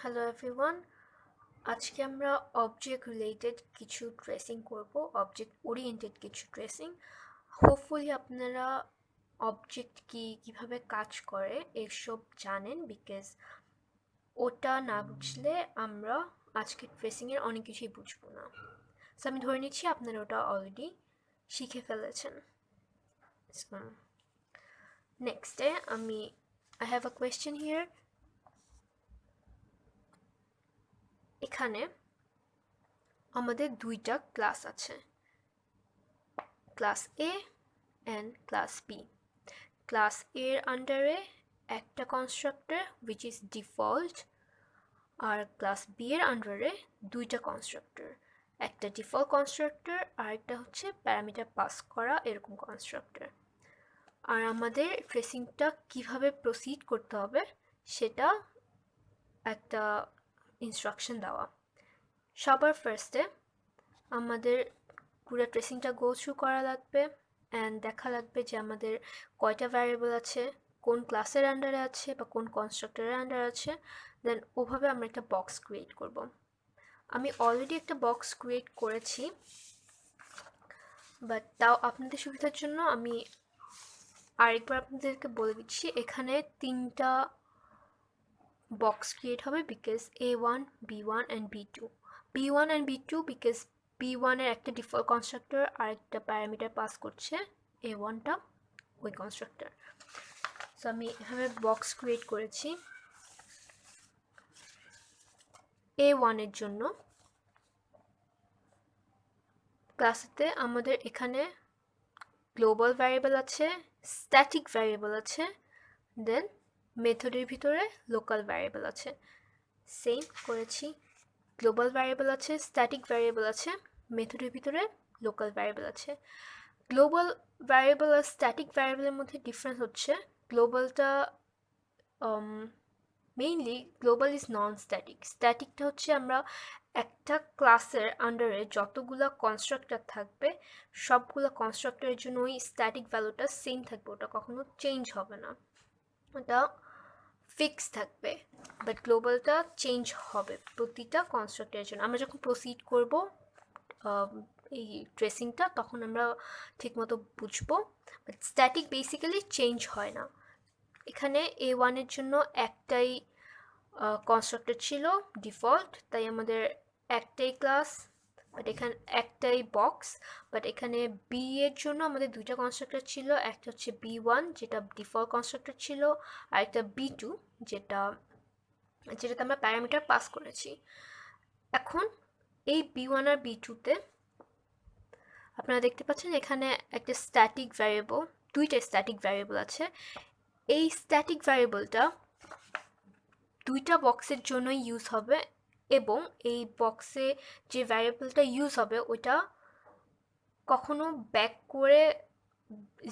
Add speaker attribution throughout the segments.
Speaker 1: Hello everyone, আজকে আমরা object related কিছু ট্রেসিং করব, অবজেক্ট ওরিয়েন্টেড কিছু ট্রেসিং। হোপফুলি আপনারা অবজেক্ট কিভাবে কাজ করে এসব জানেন, বিকজ ওটা না বুঝলে আমরা আজকের ট্রেসিংয়ের অনেক কিছুই বুঝবো না। সো আমি ধরে নিচ্ছি আপনারা ওটা অলরেডি শিখে ফেলেছেন। নেক্সটে I have a question here. এখানে আমাদের দুইটা ক্লাস আছে, class A and class B. Class এর আন্ডারে একটা কনস্ট্রাক্টর উইচ ইজ ডিফল্ট, আর ক্লাস বি এর আন্ডারে দুইটা কনস্ট্রাক্টর, একটা ডিফল্ট কনস্ট্রাক্টর আর একটা হচ্ছে প্যারামিটার পাস করা এরকম কনস্ট্রাক্টর। আর আমাদের ট্রেসিংটা কিভাবে প্রসিড করতে হবে সেটা একটা ইনস্ট্রাকশন দেওয়া। সবার ফার্স্টে আমাদের পুরো ট্রেসিংটা গো থ্রু করা লাগবে অ্যান্ড দেখা লাগবে যে আমাদের কয়টা ভ্যারিয়েবল আছে, কোন ক্লাসের আন্ডারে আছে বা কোন কনস্ট্রাক্টরের আন্ডারে আছে। দেন ওভাবে আমরা একটা বক্স ক্রিয়েট করব। আমি অলরেডি একটা বক্স ক্রিয়েট করেছি, বাট তাও আপনাদের সুবিধার জন্য আমি আরেকবার আপনাদেরকে বলে দিচ্ছি। এখানে তিনটা বক্স ক্রিয়েট হবে, because A1, B1 and B2। B1 and B2 because B1 এর একটা ডিফল্ট কনস্ট্রাক্টর আর একটা প্যারামিটার পাস করছে A1টা ওই কনস্ট্রাক্টর। সো আমি এভাবে বক্স ক্রিয়েট করেছি। A1 এর জন্য ক্লাসেতে আমাদের এখানে গ্লোবাল ভ্যারিয়েবল আছে, স্ট্যাটিক ভ্যারিয়েবল আছে, দেন মেথডের ভিতরে লোকাল ভ্যারিয়েবল আছে। সেম করেছি, গ্লোবাল ভ্যারিয়েবল আছে, স্ট্যাটিক ভ্যারিয়েবল আছে, মেথডের ভিতরে লোকাল ভ্যারিয়েবল আছে। গ্লোবাল ভ্যারিয়েবল আর স্ট্যাটিক ভ্যারিয়েবলের মধ্যে ডিফারেন্স হচ্ছে গ্লোবালটা mainly global is non static. স্ট্যাটিকটা হচ্ছে আমরা একটা ক্লাসের আন্ডারে যতগুলো কনস্ট্রাক্টর থাকবে সবগুলো কনস্ট্রাক্টরের জন্য ওই স্ট্যাটিক ভ্যালুটা সেম থাকবে, ওটা কখনো চেঞ্জ হবে না, ওটা ফিক্স থাকবে। বাট গ্লোবালটা চেঞ্জ হবে প্রতিটা কনস্ট্রাক্টরের জন্য। আমরা যখন প্রসিড করব এই ট্রেসিংটা তখন আমরা ঠিকমতো বুঝবো, বাট স্ট্যাটিক বেসিক্যালি চেঞ্জ হয় না। এখানে A1 এর জন্য একটাই কনস্ট্রাক্টর ছিল ডিফল্ট, তাই আমাদের একটাই ক্লাস, বাট এখানে একটাই বক্স। বাট এখানে বি এর জন্য আমাদের দুইটা কনস্ট্রাক্টর ছিল, একটা হচ্ছে B1 যেটা ডিফল্ট কনস্ট্রাক্টর ছিল, আর একটা B2 যেটাতে আমরা প্যারামিটার পাস করেছি। এখন এই B1 আর B2তে আপনারা দেখতে পাচ্ছেন এখানে একটা স্ট্যাটিক ভ্যারিয়েবল, দুইটা স্ট্যাটিক ভ্যারিয়েবল আছে। এই স্ট্যাটিক ভ্যারিয়েবলটা দুইটা বক্সের জন্যই ইউজ হবে, এবং এই বক্সে যে ভ্যারিয়েবলটা ইউজ হবে ওইটা কখনো ব্যাক করে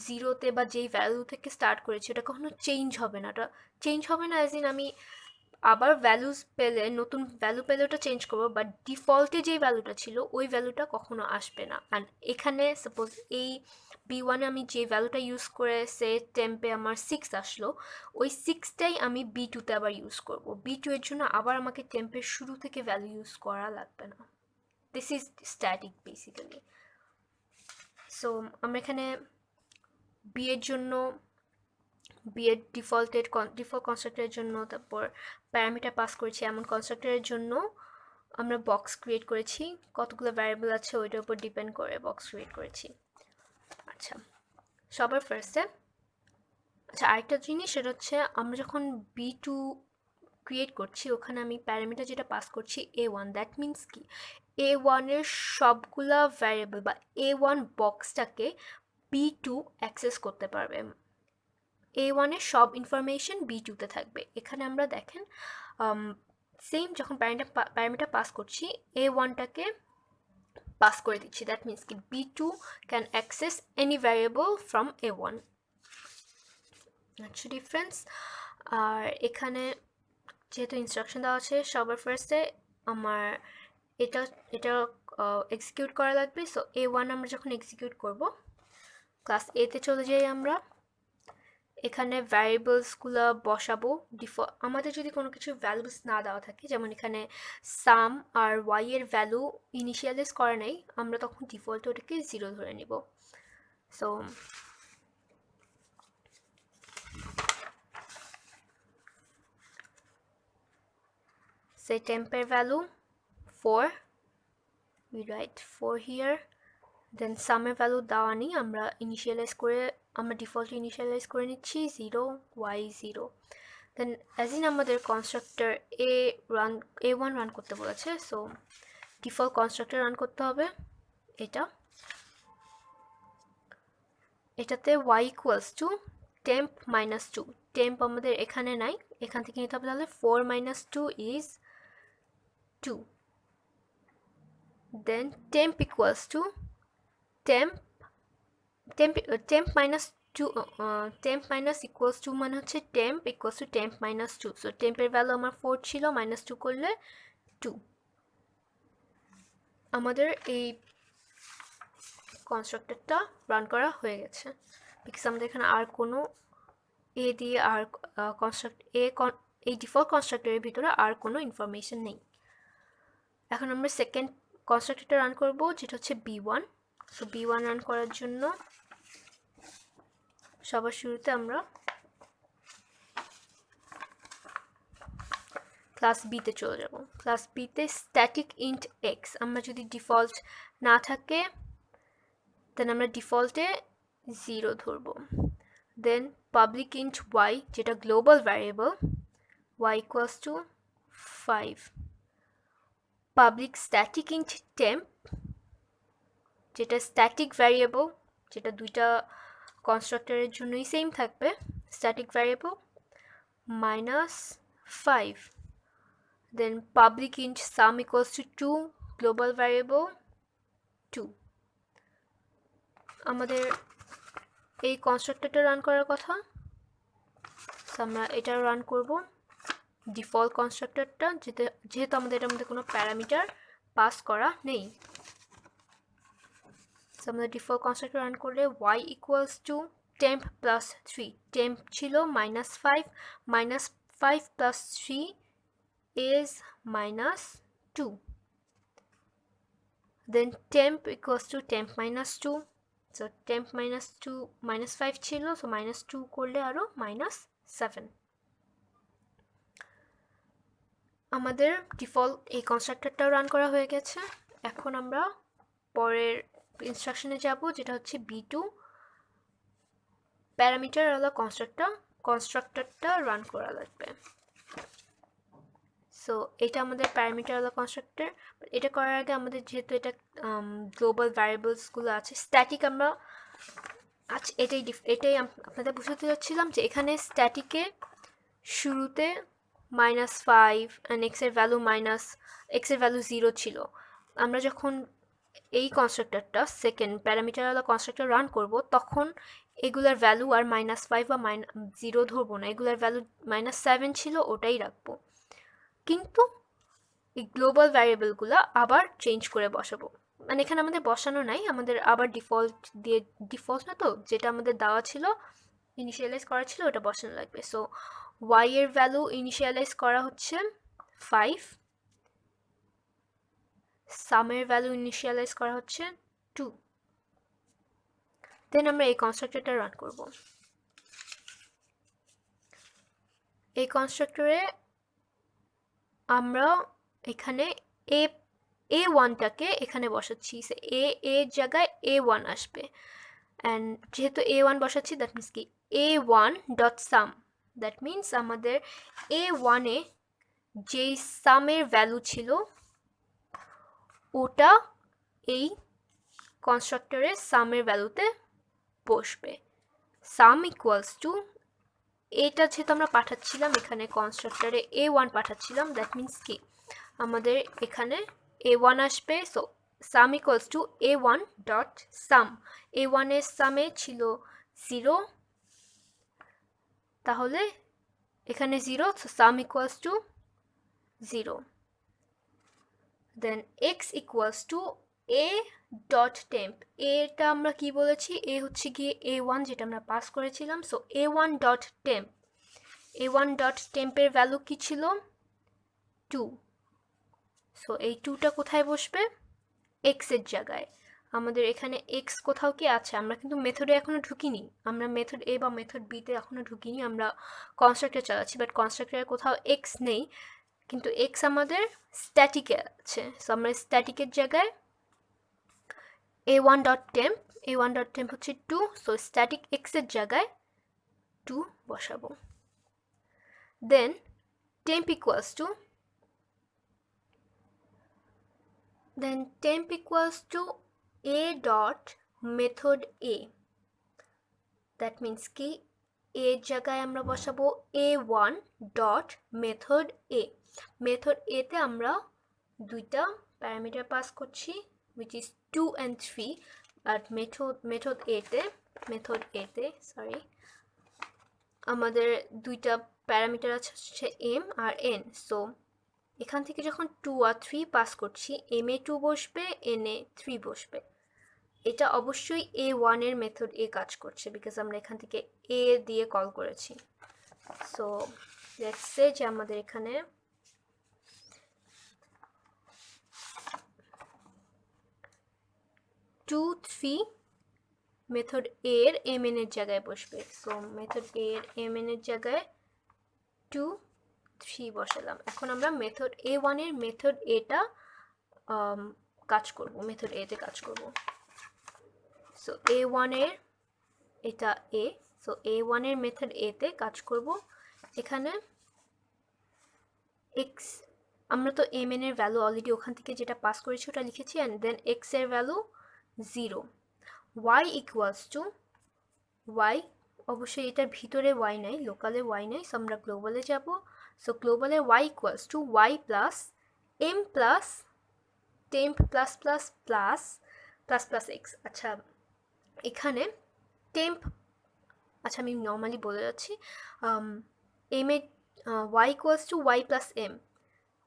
Speaker 1: জিরোতে বা যেই ভ্যালু থেকে স্টার্ট করেছি ওটা কখনো চেঞ্জ হবে না। ওটা চেঞ্জ হবে না অ্যাজ ইন আমি আবার ভ্যালুস পেলে, নতুন ভ্যালু পেলে ওটা চেঞ্জ করবো, বাট ডিফল্টে যেই ভ্যালুটা ছিল ওই ভ্যালুটা কখনো আসবে না। অ্যান্ড এখানে সাপোজ এই B1 আমি যে ভ্যালুটা ইউজ করে সে টেম্পে আমার 6 আসলো, ওই 6টাই আমি B2তে আবার ইউজ করব। B2 এর জন্য আবার আমাকে টেম্পের শুরু থেকে ভ্যালু ইউজ করা লাগবে না। This is static basically. So আমরা এখানে বি এর জন্য বিএড ডিফল্ট কনস্ট্রাক্টরের জন্য, তারপর প্যারামিটার পাস করেছি এমন কনস্ট্রাক্টরের জন্য আমরা বক্স ক্রিয়েট করেছি, কতগুলো ভ্যারিয়েবল আছে ওইটার উপর ডিপেন্ড করে বক্স ক্রিয়েট করেছি। আচ্ছা, সবার ফার্স্টে আরেকটা জিনিস, সেটা হচ্ছে আমরা যখন B2 ক্রিয়েট করছি ওখানে আমি প্যারামিটার যেটা পাস করছি A1, দ্যাট মিনস কি A1 এর সবগুলা ভ্যারিয়েবল বা A1 বক্সটাকে B2 অ্যাক্সেস করতে পারবে। A1 এর সব ইনফরমেশন B2তে থাকবে। এখানে আমরা দেখেন সেম যখন প্যারামিটার পাস করছি A1টাকে পাস করে দিচ্ছি, দ্যাট মিনস কি B2 can access any variable from A1। আচ্ছা, ডিফারেন্স। আর এখানে যেহেতু ইনস্ট্রাকশন দেওয়া আছে সবার ফার্স্টে আমার এটা এটা এক্সিকিউট করা লাগবে। সো A1 আমরা যখন এক্সিকিউট করব, ক্লাস এতে চলে যাই আমরা। এখানে ভ্যারিয়েবলসগুলো বসাবো। আমাদের যদি কোনো কিছু ভ্যালুস না দেওয়া থাকে, যেমন এখানে সাম আর ওয়াই এর ভ্যালু ইনিশিয়ালাইজ করা নেই, আমরা তখন ডিফল্ট ওটাকে 0 ধরে নিব। So say temper value 4, we write 4 here, then sum এর ভ্যালু দেওয়া নেই, আমরা ডিফল্ট ইনিশিয়ালাইজ করে নিচ্ছি 0 y 0। দেন অ্যাজ ইন আমাদের কনস্ট্রাক্টর a1 রান করতে বলেছে, সো ডিফল্ট কনস্ট্রাক্টর রান করতে হবে এটাতে y equals two temp minus 2, temp আমাদের এখানে নাই, এখান থেকে নিতে হবে, তাহলে 4 minus 2 is 2, then temp equals to temp minus 2, temp minus equals to মানে হচ্ছে temp equals to temp minus 2, so temp এর ভ্যালু আমার 4 ছিল, minus 2 করলে 2। আমাদের এই কনস্ট্রাক্টরটা রান করা হয়ে গেছে, বিকজ আমাদের এখানে আর কোনো এ দিয়ে আর এই ডিফল্ট কনস্ট্রাক্টরের ভিতরে আর কোনো ইনফরমেশন নেই। এখন আমরা সেকেন্ড কনস্ট্রাক্টরটা রান করব, যেটা হচ্ছে b1। সো b1 রান করার জন্য সবার শুরুতে আমরা ক্লাস বিতে চলে যাব। ক্লাস বিতে স্ট্যাটিক ইন্ট এক্স, আমরা যদি ডিফল্ট না থাকে দেন আমরা ডিফল্টে 0 ধরব। দেন পাবলিক ইন্ট ওয়াই, যেটা global variable, y equals to 5। Public static int temp, যেটা স্ট্যাটিক ভ্যারিয়েবল, যেটা দুইটা কনস্ট্রাক্টরের জন্যই সেম থাকবে, static variable -5। Then public int sum equals to 2, global variable 2। আমাদের এই কনস্ট্রাক্টরটা রান করার কথা, আমরা এটা রান করব ডিফল্ট কনস্ট্রাক্টরটা, যেহেতু আমাদের এটার মধ্যে কোনো প্যারামিটার পাস করা নেই। আমরা ডিফল্ট কনস্ট্রাক্টর রান করলে y equals two temp plus 3, temp ছিল -5, -5 plus 3 is -2, then temp equals to temp minus 2, so temp minus 2 -5 ছিল, so -2 করলে আরো -7। আমাদের ডিফল্ট এই কনস্ট্রাক্টরটাও রান করা হয়ে গেছে। এখন আমরা পরের ইনস্ট্রাকশনে যাব, যেটা হচ্ছে b2 প্যারামিটার ওয়ালা কনস্ট্রাক্টরটা রান করা লাগবে। সো এটা আমাদের প্যারামিটার ওয়ালা কনস্ট্রাক্টর। এটা করার আগে আমাদের যেহেতু এটা গ্লোবাল ভ্যারিয়েবলসগুলো আছে স্ট্যাটিক, আমরা আচ্ছা এটাই আপনাদের বুঝাতে যাচ্ছিলাম যে এখানে স্ট্যাটিকে শুরুতে -5 অ্যান্ড এক্সের ভ্যালু 0 ছিল। আমরা যখন এই কনস্ট্রাক্টরটা সেকেন্ড প্যারামিটারওয়ালা কনস্ট্রাক্টর রান করব, তখন এগুলার ভ্যালু আর -5 বা 0 ধরবো না, এগুলার ভ্যালু -7 ছিল, ওটাই রাখবো। কিন্তু এই গ্লোবাল ভ্যারিয়েবলগুলো আবার চেঞ্জ করে বসাবো, মানে এখানে আমাদের বসানো নাই, আমাদের আবার ডিফল্ট না তো, যেটা আমাদের দেওয়া ছিল ইনিশিয়ালাইজ করা ছিল ওটা বসানো লাগবে। সো y এর ভ্যালু ইনিশিয়ালাইজ করা হচ্ছে 5, সামের ভ্যালু ইনিশিয়ালাইজ করা হচ্ছে 2। দেন আমরা এই কনস্ট্রাক্টরটা রান করব। এই কনস্ট্রাক্টরে আমরা এখানে a1টাকে এখানে বসাচ্ছি, এর জায়গায় a1 আসবে, অ্যান্ড যেহেতু a1 বসাচ্ছি দ্যাট মিনস কি a1.sum, দ্যাট মিনস আমাদের a1-এ যেই সামের ভ্যালু ছিল ওটা এই কনস্ট্রাক্টরের সামের ভ্যালুতে বসবে। সাম ইকুয়ালস টু, এটা যেহেতু আমরা পাঠাচ্ছিলাম এখানে কনস্ট্রাক্টরে a1 পাঠাচ্ছিলাম, দ্যাট মিনস কি আমাদের এখানে a1 আসবে। So sum equals two a1.sum, a1 এর সামে ছিল 0, তাহলে এখানে 0, so sum equals to 0। Then x equals to A dot temp, এটা আমরা কি বলেছি, এ হচ্ছে গিয়ে A1 যেটা আমরা পাস করেছিলাম। So A1 dot temp, A1 dot টেম্পের ভ্যালু কি ছিল 2। সো এই 2টা কোথায় বসবে, এক্স এর জায়গায়। আমাদের এখানে এক্স কোথাও কি আছে, আমরা কিন্তু মেথডে এখনো ঢুকিনি, আমরা মেথড এ বা মেথড বিতে এখনো ঢুকিনি, আমরা কনস্ট্রাক্টর চালাচ্ছি, বাট কনস্ট্রাক্টরে কোথাও এক্স নেই, কিন্তু এক্স আমাদের স্ট্যাটিকে আছে। সো আমরা স্ট্যাটিকের জায়গায় A1 dot temp, A1 dot temp হচ্ছে 2, সো স্ট্যাটিক এক্স এর জায়গায় 2 বসাবো। Then temp equals to, then temp equals to a dot method a, that means কি এর জায়গায় আমরা বসাবো A1 dot method A. Method A তে আমরা দুইটা প্যারামিটার পাস করছি, which is 2 and 3, আর মেথড এ তে সরি আমাদের দুইটা প্যারামিটার আছে হচ্ছে m আর n। সো এখান থেকে যখন 2 আর 3 পাস করছি, m এ 2 বসবে, n এ 3 বসবে। এটা অবশ্যই A1 এর মেথড এ কাজ করছে, বিকজ আমরা এখান থেকে এ দিয়ে কল করেছি। সো লেটস সে যে আমাদের এখানে টু থ্রি মেথড এ এর mn এর জায়গায় বসবে। সো মেথড এ এর mn এর জায়গায় 2 3 বসালাম। এখন আমরা মেথড A1 এর মেথড এটা কাজ করব, মেথড এ তে কাজ করব। সো A1 এর এটা এ, সো A1 এর মেথড এ তে কাজ করব। এখানে এক্স, আমরা তো mn এর ভ্যালু অলরেডি ওখান থেকে যেটা পাস করেছি ওটা লিখেছি, অ্যান্ড দেন এক্স এর value 0। y equals to y, অবশ্যই এটার ভিতরে y নাই, লোকালে y নাই, সো আমরা গ্লোবালে যাব। সো গ্লোবালে y equals to y plus m plus temp plus plus plus plus plus x. আচ্ছা এখানে টেম্প, আচ্ছা আমি নর্মালি বলে যাচ্ছি, m A y equals to y plus m,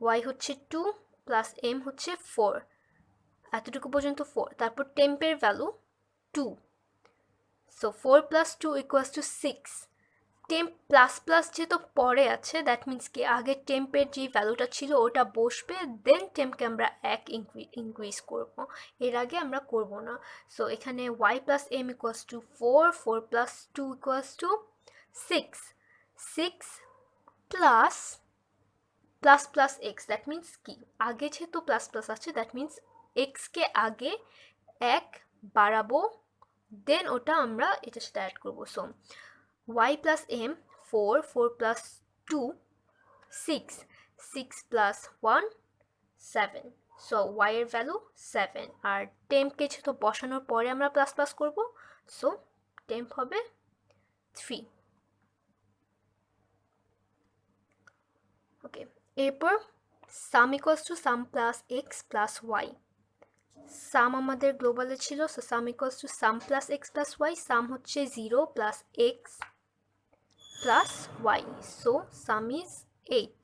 Speaker 1: y হচ্ছে 2 প্লাস m হচ্ছে 4, এতটুকু পর্যন্ত 4, তারপর টেম্পের value 2, so 4 plus 2 equals to 6। Temp plus plus যেহেতু পরে আছে, দ্যাট মিন্স কি আগে টেম্পের যে ভ্যালুটা ছিল ওটা বসবে, দেন টেম্পকে আমরা এক ইনক্রিজ করব, এর আগে আমরা করব না। সো এখানে y plus m equals to 4, 4 plus 2 equals to 6, 6 plus plus plus x, that means কি আগে যেহেতু প্লাস প্লাস আছে, দ্যাট মিন্স এক্সকে আগে এক বাড়াবো, দেন ওটা আমরা এটার সাথে অ্যাড করবো। So y plus m 4, 4 plus 2 6, 6 plus 1 7, so y এর ভ্যালু 7, আর টেম্পকে যেহেতু বসানোর পরে আমরা প্লাস প্লাস করবো, সো টেম্প হবে 3। ওকে, এরপর sum equals to sum plus x plus y. Sum আমাদের গ্লোবালে ছিল, so sum equals to sum plus x plus y. Sum হচ্ছে 0 plus x plus y, so sum is 8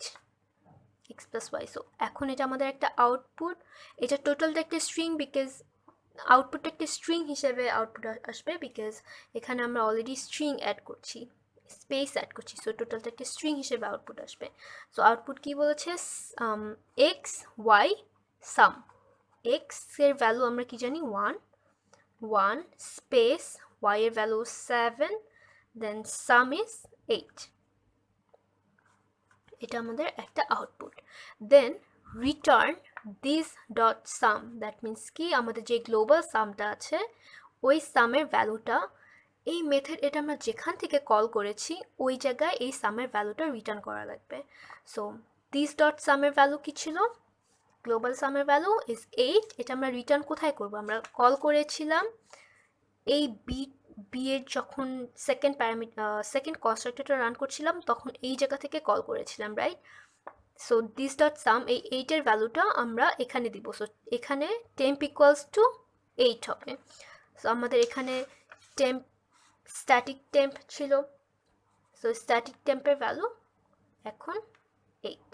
Speaker 1: x plus y. So এখন এটা আমাদের একটা output, এটা টোটালটা একটা স্ট্রিং, বিকজ আউটপুটটা একটা স্ট্রিং হিসেবে আউটপুট আসবে, বিকজ এখানে আমরা অলরেডি স্ট্রিং অ্যাড করছি, স্পেস অ্যাড করছি, সো টোটালটা একটা স্ট্রিং হিসেবে আউটপুট আসবে। সো আউটপুট কি বলেছে, এক্স ওয়াই সাম, এক্স এর ভ্যালু আমরা কি জানি 1, 1 স্পেস ওয়াই এর ভ্যালু 7, দেন সাম ইজ 8, এটা আমাদের একটা output. Then return this dot sum, that means কি আমাদের যে গ্লোবাল সামটা আছে ওই সামের ভ্যালুটা, এই মেথড এটা আমরা যেখান থেকে কল করেছি ওই জায়গায় এই সামের ভ্যালুটা রিটার্ন করা লাগবে। সো দিস ডট সামের ভ্যালু কি ছিল, গ্লোবাল সামের ভ্যালু ইজ 8, এটা আমরা রিটার্ন কোথায় করব, আমরা কল করেছিলাম এই বি এর যখন সেকেন্ড কনস্ট্রাক্টরটা রান করছিলাম তখন এই জায়গা থেকে কল করেছিলাম, রাইট। সো দিস ডট সাম, এই 8 এর ভ্যালুটা আমরা এখানে দিব, সো এখানে টেম্প ইকুয়ালস টু 8 হবে। সো আমাদের এখানে টেম্প স্ট্যাটিক টেম্প ছিল, সো স্ট্যাটিক টেম্পের ভ্যালু এখন 8।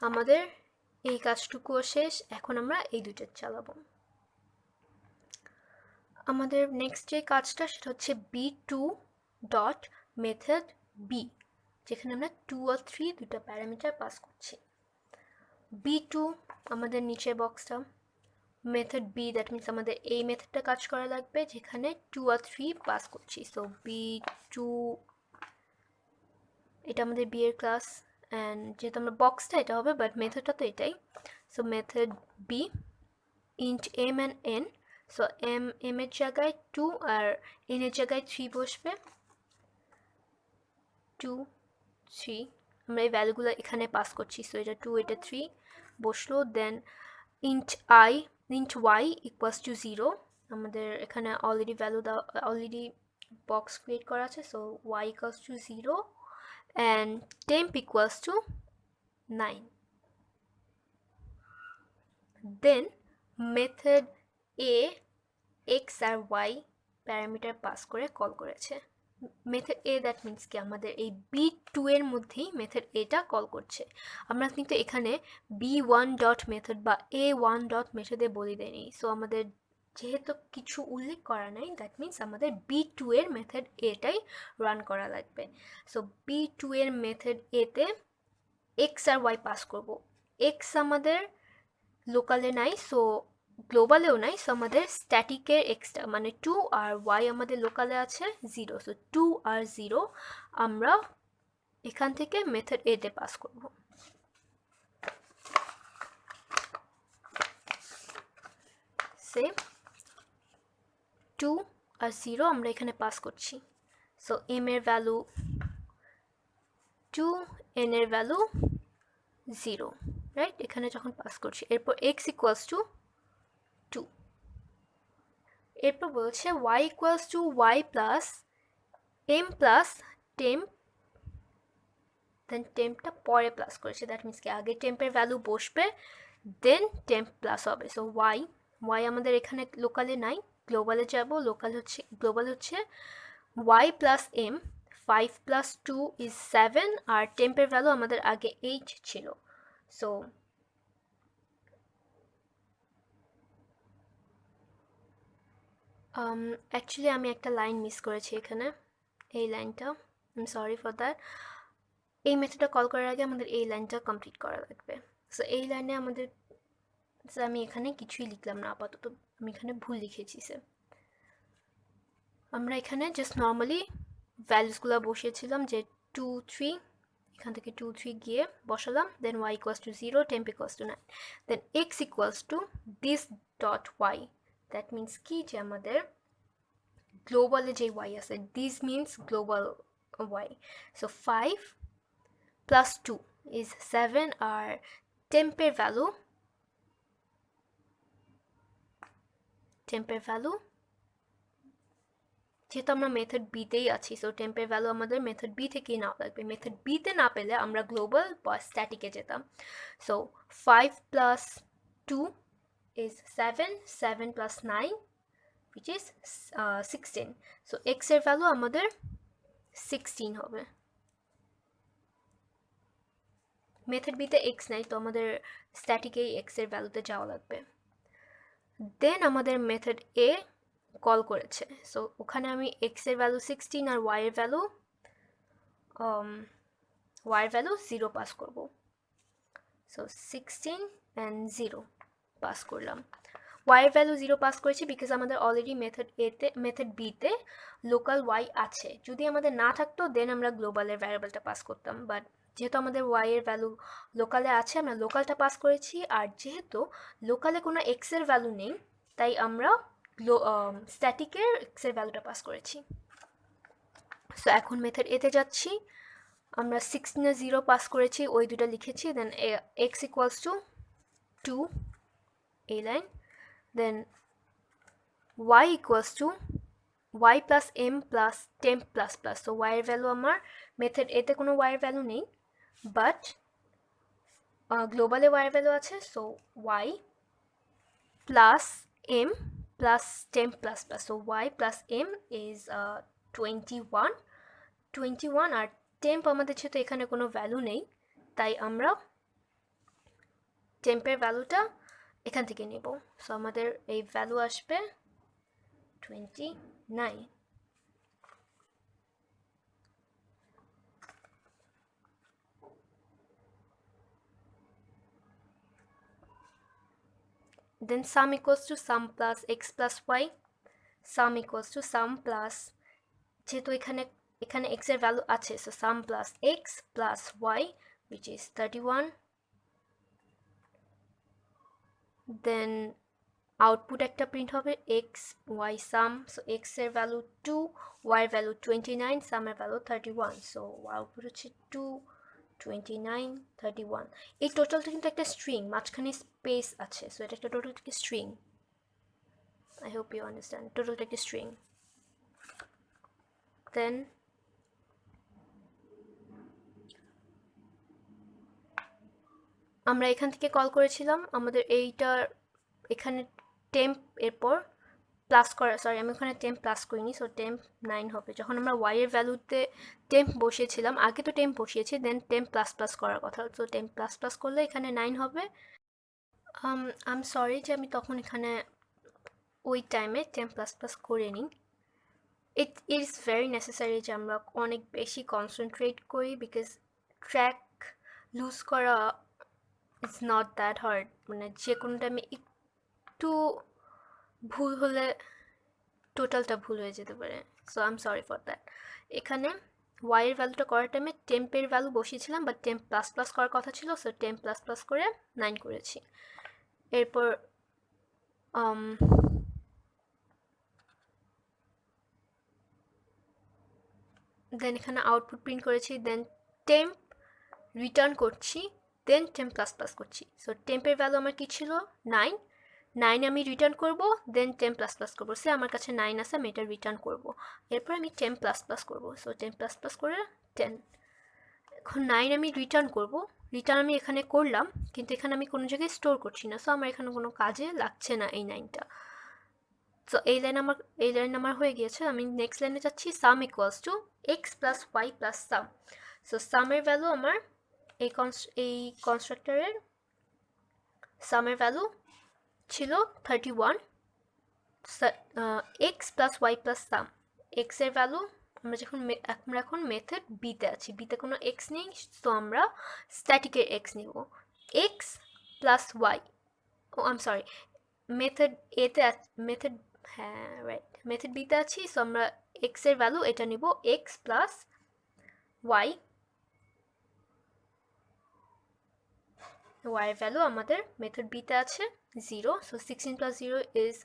Speaker 1: আমাদের এই কাজটুকুও শেষ। এখন আমরা এই দুইটা চালাবো। আমাদের নেক্সট যে কাজটা সেটা হচ্ছে b2 ডট মেথড বি, যেখানে আমরা 2 আর 3 দুটো প্যারামিটার পাস করছি। b2 আমাদের নিচের বক্সটা, মেথড বি দ্যাট মিনস আমাদের এই মেথডটা কাজ করা লাগবে যেখানে 2 আর 3 পাস করছি। সো b2, এটা আমাদের বি এর ক্লাস, অ্যান্ড যেহেতু আমরা বক্সটা এটা হবে বাট মেথডটা তো এটাই। So method B int M and N. So M এর জায়গায় 2 আর এন এর জায়গায় 3 বসবে। 2 3 আমরা এই ভ্যালুগুলো এখানে পাস করছি। সো এটা 2 এটা 3 বসলো। Then int y equals to 0, আমাদের এখানে অলরেডি ভ্যালু দেওয়া, অলরেডি বক্স ক্রিয়েট করা আছে। So y equals to 0 and temp equals to 9. Then method A x আর ওয়াই প্যারামিটার পাস করে কল করেছে। মেথড এ দ্যাট মিনস কি আমাদের এই b2 এর মধ্যেই মেথড এটা কল করছে। আমরা কিন্তু এখানে b1 ডট মেথড বা a1 ডট মেথডে বলি দেয়নি। সো আমাদের যেহেতু কিছু উল্লেখ করা নাই দ্যাট মিনস আমাদের b2 এর মেথড এটাই রান করা লাগবে। সো b2 এর মেথড এতে এক্স আর ওয়াই পাস করব। এক্স আমাদের লোকালে নাই, সো গ্লোবালেও নাই। সো আমাদের স্ট্যাটিকের এক্সটা মানে 2 আর ওয়াই আমাদের লোকালে আছে 0। সো 2 আর 0 আমরা এখান থেকে মেথড এতে পাস করব। সেম 2 আর 0 আমরা এখানে পাস করছি। সো এম এর ভ্যালু 2, এন এর ভ্যালু 0, রাইট? এখানে যখন পাস করছি এরপর এক্স ইকুয়ালস টু 2, এরপর বলছে y equals to y plus M plus temp, then টেম্পটা পরে প্লাস করেছে। দ্যাট মিনস কি আগে টেম্পের ভ্যালু বসবে দেন টেম্প প্লাস হবে। সো ওয়াই আমাদের এখানে লোকালে নাই, গ্লোবালে যাব। গ্লোবাল হচ্ছে y plus m, 5 plus 2 is 7, আর টেম্পের ভ্যালু আমাদের আগে 8 ছিল। সো অ্যাকচুয়ালি আমি একটা লাইন মিস করেছি এখানে, এই লাইনটা, I am sorry for that. এই মেথডটা কল করার আগে আমাদের এই লাইনটা কমপ্লিট করা লাগবে। সো এই লাইনে আমাদের, আমি এখানে কিছুই লিখলাম না আপাতত, আমি এখানে ভুল লিখেছি। স্যার আমরা এখানে জাস্ট নর্মালি ভ্যালুসগুলো বসিয়েছিলাম যে 2 3, এখান থেকে 2 3 গিয়ে বসালাম। Then y equals to 0, temp equals to 9, then x equals to this dot y. That means কি যে আমাদের গ্লোবালে যে ওয়াই আছে, this means global y. So 5 plus 2 is 7, আর টেম্পের ভ্যালু যেহেতু আমরা মেথড বিতেই আছি, সো টেম্পের ভ্যালু আমাদের মেথড বি থেকেই নেওয়া লাগবে। মেথড বিতে না পেলে আমরা গ্লোবাল বা স্ট্যাটিকে যেতাম। So 5 plus 2 is 7, 7 plus 9 which is 16. So x এর ভ্যালু আমাদের 16 হবে। মেথড বিতে এক্স নাই, তো আমাদের স্ট্যাটিকেই এক্স এর ভ্যালুতে যাওয়া লাগবে। দেন আমাদের মেথড এ কল করেছে। সো ওখানে আমি এক্স এর ভ্যালু 16 আর ওয়াই এর ভ্যালু 0 পাস করব। সো 16 অ্যান্ড 0 পাস করলাম। ওয়াই এর ভ্যালু 0 পাস করেছি বিকজ আমাদের অলরেডি মেথড বিতে লোকাল ওয়াই আছে। যদি আমাদের না থাকতো দেন আমরা গ্লোবালের ভ্যারিয়েবলটা পাস করতাম, বাট যেহেতু আমাদের ওয়াই এর ভ্যালু লোকালে আছে আমরা লোকালটা পাস করেছি। আর যেহেতু লোকালে কোনো এক্স এর ভ্যালু নেই তাই আমরা স্ট্যাটিকের এক্স এর ভ্যালুটা পাস করেছি। সো এখন মেথড এতে যাচ্ছি, আমরা 16 এ 0 পাস করেছি, ওই দুটো লিখেছি। দেন এক্স ইকুয়ালস টু 2, এই line. Then y equals to y plus M plus temp plus plus. So y এর ভ্যালু আমার মেথড এতে কোনো ওয়াই এর ভ্যালু নেই, বাট গ্লোবালে ওয়াই এর ভ্যালু আছে। So y plus M plus temp plus plus. So y plus M is 21, আর টেম্প আমাদের যেহেতু এখানে কোনো ভ্যালু নেই তাই আমরা টেম্পের ভ্যালুটা এখান থেকে নেব। সো আমাদের এই ভ্যালু আসবে 29। Then sum equals to sum plus x plus y. Sum equals to sum plus, যেহেতু এখানে x এর ভ্যালু আছে, so sum plus x plus y which is 31. Then output একটা প্রিন্ট হবে x y sum, so x এর value 2, y এর value 29, sum এর value 31, so output হচ্ছে 2 29 31। এই টোটালটা কিন্তু একটা স্ট্রিং, মাঝখানে স্পেস আছে, সো এটা একটা টোটাল একটা string. I hope you understand, টোটালটা একটা স্ট্রিং। দেন আমরা এখান থেকে কল করেছিলাম আমাদের এইটার এখানে টেম্প এরপর প্লাস করা, সরি আমি ওখানে টেম্প প্লাস করিনি, সো টেম্প 9 হবে। যখন আমরা y এর ভ্যালুতে টেম্প বসিয়েছিলাম, আগে তো টেম্প বসিয়েছি, দেন টেম্প প্লাস প্লাস করার কথা, তো টেম্প প্লাস প্লাস করলে এখানে 9 হবে। আই এম সরি যে আমি তখন এখানে ওই টাইমে টেম্প প্লাস প্লাস করিনি। ইট ইজ ভেরি নেসেসারি যে আমরা অনেক বেশি কনসেন্ট্রেট করি, বিকজ ট্র্যাক লুজ করা ইটস নট দ্যাট হার্ড, মানে যে কোনো টাইমে একটু ভুল হলে টোটালটা ভুল হয়ে যেতে পারে, so I am sorry for that. এখানে y এর ভ্যালুটা করার টাইমে টেম্পের ভ্যালু বসিয়েছিলাম, বাট টেম্প প্লাস প্লাস করার কথা ছিল, সো টেম্প প্লাস প্লাস করে 9 করেছি। এরপর দেন এখানে আউটপুট প্রিন্ট করেছি, দেন টেম্প রিটার্ন করছি, দেন টেম্প প্লাস প্লাস করছি। সো টেম্পের ভ্যালু আমার কি ছিল 9, 9 আমি রিটার্ন করব, দেন টেম্প প্লাস প্লাস করবো, সে আমার কাছে 9 আছে, আমি এটা রিটার্ন করব। এরপর আমি টেম্প প্লাস প্লাস করবো, সো টেম্প প্লাস প্লাস করে 10। এখন 9 আমি রিটার্ন করব, রিটার্ন আমি এখানে করলাম, কিন্তু এখানে আমি কোনো জায়গায় স্টোর করছি না, সো আমার এখানে কোনো কাজে লাগছে না এই 9টা। সো এই লাইন আমার হয়ে গিয়েছে। আমি নেক্সট লাইনে যাচ্ছি, sum equals to x plus y plus sum. So সামের ভ্যালু আমার এই কনস্ট্রাক্টরের সামের ভ্যালু ছিল 31, x plus y plus sum. এক্সের ভ্যালু আমরা এখন মেথড বিতে আছি, বিতে কোনো এক্স নেই, তো আমরা স্ট্যাটিকের এক্স নিব, x plus y, oh I am sorry, method এতে মেথড, হ্যাঁ রাইট, মেথড বিতে আছি, সো আমরা এক্স এর ভ্যালু এটা নিব এক্স প্লাস ওয়াই, ওয়াই এর ভ্যালু আমাদের মেথড বিতে আছে 0, so 16 plus 0 is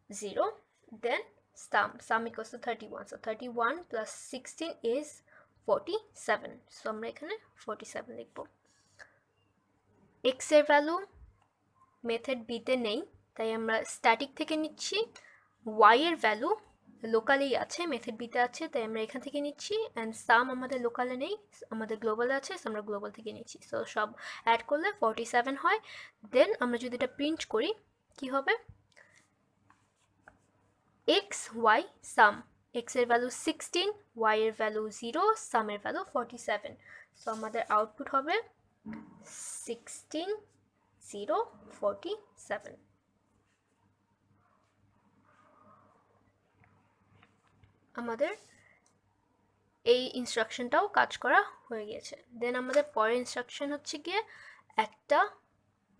Speaker 1: 0, then sum equals to 31, so 31 plus 16 is 47, so আমরা এখানে 47 লিখব। x এর ভ্যালু মেথড বিতে নেই, তাই আমরা স্ট্যাটিক থেকে নিচ্ছি, y এর ভ্যালু লোকালেই আছে, মেথড বিতে আছে, তাই আমরা এখান থেকে নিচ্ছি, অ্যান্ড সাম আমাদের লোকালে নেই, আমাদের গ্লোবালে আছে, সো আমরা গ্লোবাল থেকে নিচ্ছি, সো সব অ্যাড করলে 47 হয়। দেন আমরা যদি এটা প্রিন্ট করি কি হবে, এক্স ওয়াই সাম, এক্স এর ভ্যালু 16, ওয়াই এর ভ্যালু 0, সামের ভ্যালু 47, সো আমাদের আউটপুট হবে 16 0 47। আমাদের এই ইনস্ট্রাকশনটাও কাজ করা হয়ে গেছে। দেন আমাদের পরের ইনস্ট্রাকশন হচ্ছে গিয়ে একটা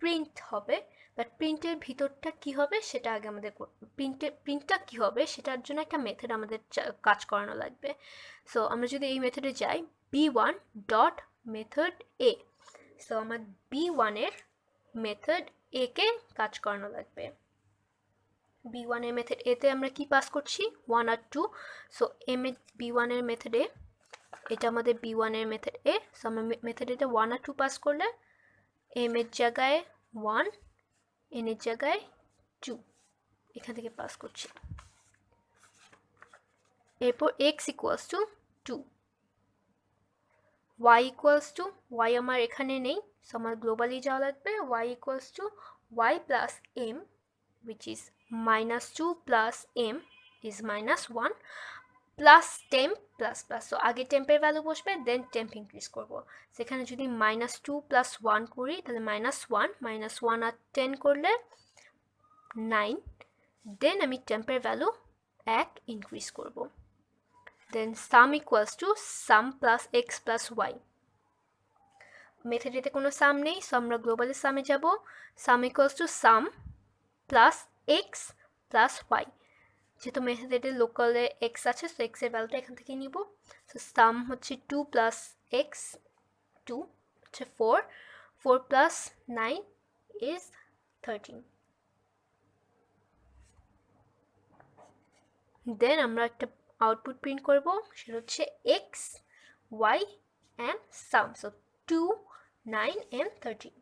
Speaker 1: প্রিন্ট হবে, বাট প্রিন্টের ভিতরটা কি হবে সেটা আগে আমাদের প্রিন্টটা কি হবে সেটার জন্য একটা মেথড আমাদের কাজ করানো লাগবে। সো আমরা যদি এই মেথডে যাই, b1 ডট মেথড এ, সো আমার b1 এর মেথড এ কে কাজ করানো লাগবে। b1 এর মেথড এতে আমরা কি পাস করছি 1 আর 2, সো এম এ b1 এর মেথড এ, এটা আমাদের b1 এর মেথড এ, সো আমরা মেথড এতে 1 আর 2 পাস করলে এম এর জায়গায় 1, এন এর জায়গায় 2, এখান থেকে পাস করছি। এরপর x equals to 2, y equals to, y আমার এখানে নেই, সো আমার গ্লোবালি যাওয়া লাগবে, y equals to y plus m which is -2 plus m is -1 plus temp plus plus, so আগে টেম্পের ভ্যালু বসবে, দেন টেম্প ইনক্রিজ করবো। সেখানে যদি -2 + 1 করি তাহলে -1 আর 10 করলে 9, দেন আমি টেম্পের ভ্যালু 1 ইনক্রিজ করব। Then sum equals to sum plus x plus y. মেথডেতে কোনো সাম নেই, সো আমরা গ্লোবালের সামে যাব। Sum equals to sum plus x plus y. যেহেতু মেথডের লোকালে এক্স আছে, সো এক্সের ভ্যালুটা এখান থেকে নিব। সো সাম হচ্ছে 2 + x, 2 হচ্ছে 4, 4 + 9 is 13। দেন আমরা একটা আউটপুট প্রিন্ট করব, সেটা হচ্ছে x y and sum, so 2, 9 and 13।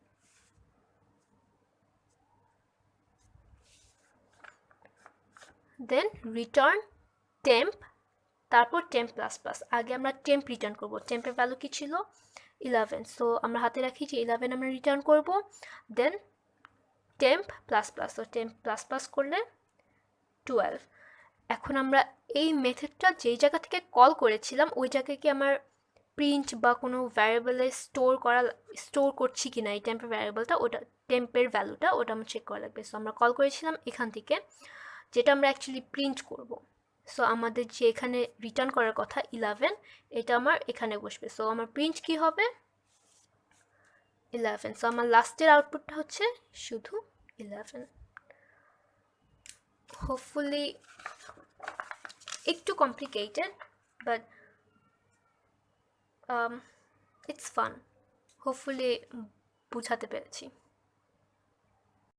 Speaker 1: Then return temp, তারপর টেম্প প্লাস প্লাস। আগে আমরা টেম্প রিটার্ন করব, টেম্পের ভ্যালু কি ছিল 11, সো আমরা হাতে রাখি যে 11 আমরা রিটার্ন করব। Then temp plus plus, so temp plus plus করলে 12। এখন আমরা এই মেথডটা যেই জায়গা থেকে কল করেছিলাম ওই জায়গায় কি আমার প্রিন্ট বা কোনো ভ্যারিয়েবলে স্টোর করছি কি না এই টেম্পের ভ্যারিয়েবলটা, ওটা টেম্পের ভ্যালুটা ওটা আমার চেক করা লাগবে। সো আমরা কল করেছিলাম এখান থেকে, যেটা আমরা অ্যাকচুয়ালি প্রিন্ট করব। সো আমাদের যে এখানে রিটার্ন করার কথা 11, এটা আমার এখানে বসবে। সো আমার প্রিন্ট কি হবে 11, সো আমার লাস্টের আউটপুটটা হচ্ছে শুধু 11। হোপফুলি একটু complicated, but it's fun. Hopefully বুঝাতে পেরেছি।